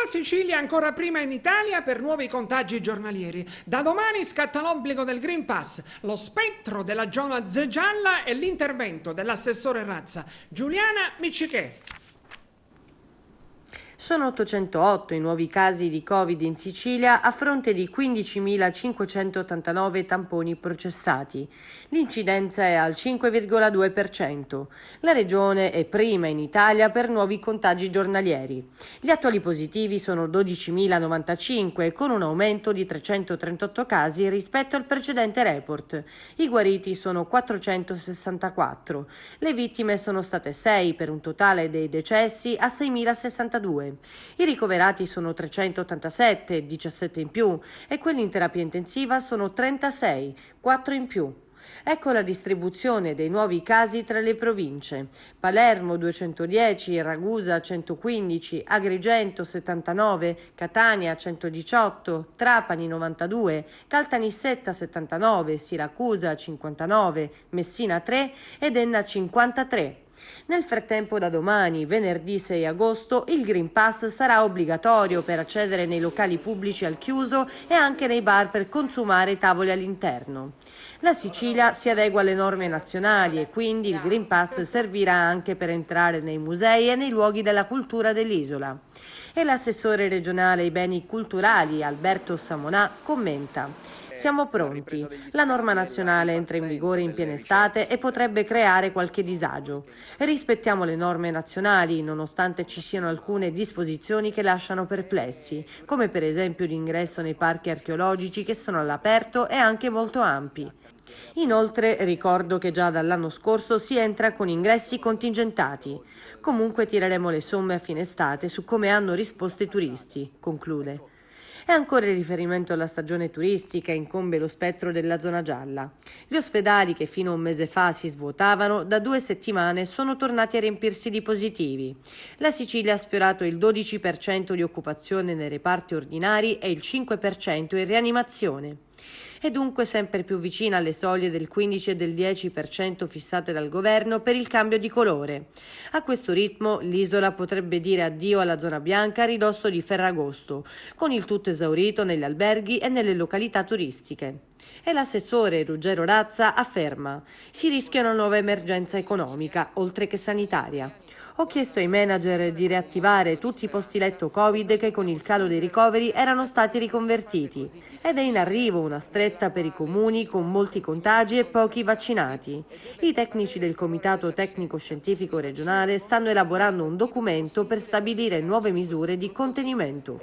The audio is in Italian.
Sicilia ancora prima in Italia per nuovi contagi giornalieri. Da domani scatta l'obbligo del Green Pass, lo spettro della zona gialla e l'intervento dell'assessore razza Giuliana Miccichè. Sono 808 i nuovi casi di Covid in Sicilia a fronte di 15.589 tamponi processati. L'incidenza è al 5,2%. La regione è prima in Italia per nuovi contagi giornalieri. Gli attuali positivi sono 12.095 con un aumento di 338 casi rispetto al precedente report. I guariti sono 464. Le vittime sono state 6 per un totale dei decessi a 6.062. I ricoverati sono 387, 17 in più, e quelli in terapia intensiva sono 36, 4 in più. Ecco la distribuzione dei nuovi casi tra le province. Palermo 210, Ragusa 115, Agrigento 79, Catania 118, Trapani 92, Caltanissetta 79, Siracusa 59, Messina 3 ed Enna 53. Nel frattempo, da domani, venerdì 6 agosto, il Green Pass sarà obbligatorio per accedere nei locali pubblici al chiuso e anche nei bar per consumare i tavoli all'interno. La Sicilia si adegua alle norme nazionali e quindi il Green Pass servirà anche per entrare nei musei e nei luoghi della cultura dell'isola. E l'assessore regionale ai beni culturali, Alberto Samonà, commenta: siamo pronti. La norma nazionale entra in vigore in piena estate e potrebbe creare qualche disagio. Rispettiamo le norme nazionali, nonostante ci siano alcune disposizioni che lasciano perplessi, come per esempio l'ingresso nei parchi archeologici che sono all'aperto e anche molto ampi. Inoltre ricordo che già dall'anno scorso si entra con ingressi contingentati. Comunque tireremo le somme a fine estate su come hanno risposto i turisti, conclude. E ancora il riferimento alla stagione turistica incombe lo spettro della zona gialla. Gli ospedali che fino a un mese fa si svuotavano, da 2 settimane sono tornati a riempirsi di positivi. La Sicilia ha sfiorato il 12% di occupazione nei reparti ordinari e il 5% in rianimazione. È dunque sempre più vicina alle soglie del 15 e del 10% fissate dal governo per il cambio di colore. A questo ritmo l'isola potrebbe dire addio alla zona bianca a ridosso di Ferragosto, con il tutto esaurito negli alberghi e nelle località turistiche. E l'assessore Ruggero Razza afferma: si rischia una nuova emergenza economica, oltre che sanitaria. Ho chiesto ai manager di riattivare tutti i posti letto Covid che con il calo dei ricoveri erano stati riconvertiti ed è in arrivo una stretta per i comuni con molti contagi e pochi vaccinati. I tecnici del Comitato Tecnico Scientifico Regionale stanno elaborando un documento per stabilire nuove misure di contenimento.